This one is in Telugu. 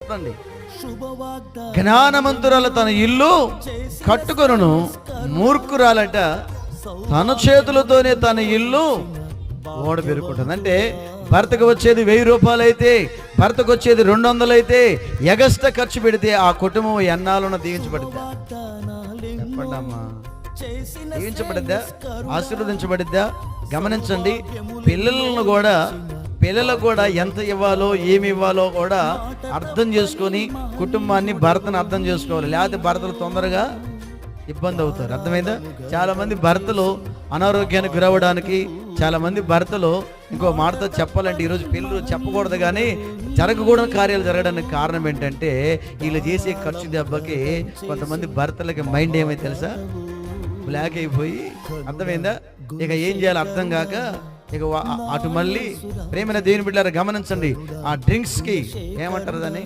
చూడండి, జ్ఞానవంతురాలు తన ఇల్లు కట్టుకొనును, మూర్ఖురాలట తన చేతులతోనే తన ఇల్లు ఓడబెరుకుంటుంది. అంటే భర్తకు వచ్చేది 1000 రూపాయలు అయితే, భర్తకు వచ్చేది 200 అయితే, ఎగస్ట ఖర్చు పెడితే ఆ కుటుంబం ఎన్నాళ్ళను దీవించబడిద్దా? చెప్పండమ్మా, దీవించబడిద్దా? ఆశీర్వదించబడిద్దా? గమనించండి, పిల్లలకు కూడా ఎంత ఇవ్వాలో ఏమి ఇవ్వాలో కూడా అర్థం చేసుకొని కుటుంబాన్ని, భర్తను అర్థం చేసుకోవాలి. లేకపోతే భర్తలు తొందరగా ఇబ్బంది అవుతారు. అర్థమైందా? చాలా మంది భర్తలు అనారోగ్యానికి గురవడానికి, చాలా మంది భర్తలు, ఇంకో మాటతో చెప్పాలంటే ఈరోజు పిల్లలు చెప్పకూడదు కానీ జరగకూడని కార్యాలు జరగడానికి కారణం ఏంటంటే వీళ్ళు చేసే ఖర్చు దెబ్బకి కొంతమంది భర్తలకి మైండ్ ఏమై తెలుసా, బ్లాక్ అయిపోయి, అర్థమైందా, ఇక ఏం చేయాలో అర్థం కాక ఇక అటు మళ్ళీ. ప్రేమైన దేవుని బిడ్డలారా గమనించండి, ఆ డ్రింక్స్ కి ఏమంటారు దాన్ని,